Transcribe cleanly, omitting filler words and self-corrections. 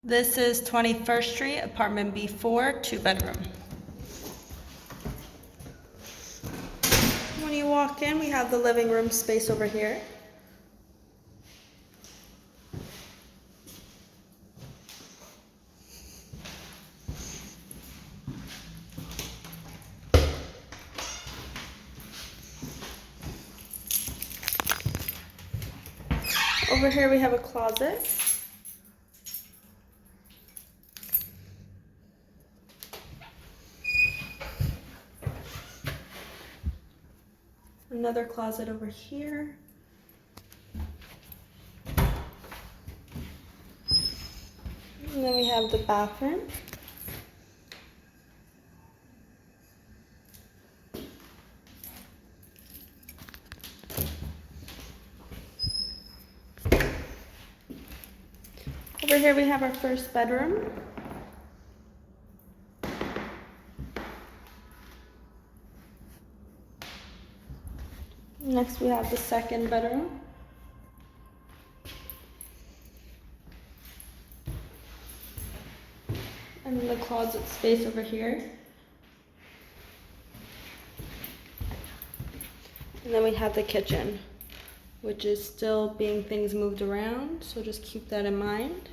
This is 21st Street, apartment B4, 2-bedroom. When you walk in, we have the living room space over here. Over here we have a closet. Another closet over here. And then we have the bathroom. Over here we have our first bedroom. Next we have the second bedroom. And then the closet space over here. And then we have the kitchen, which is still being things moved around, so just keep that in mind.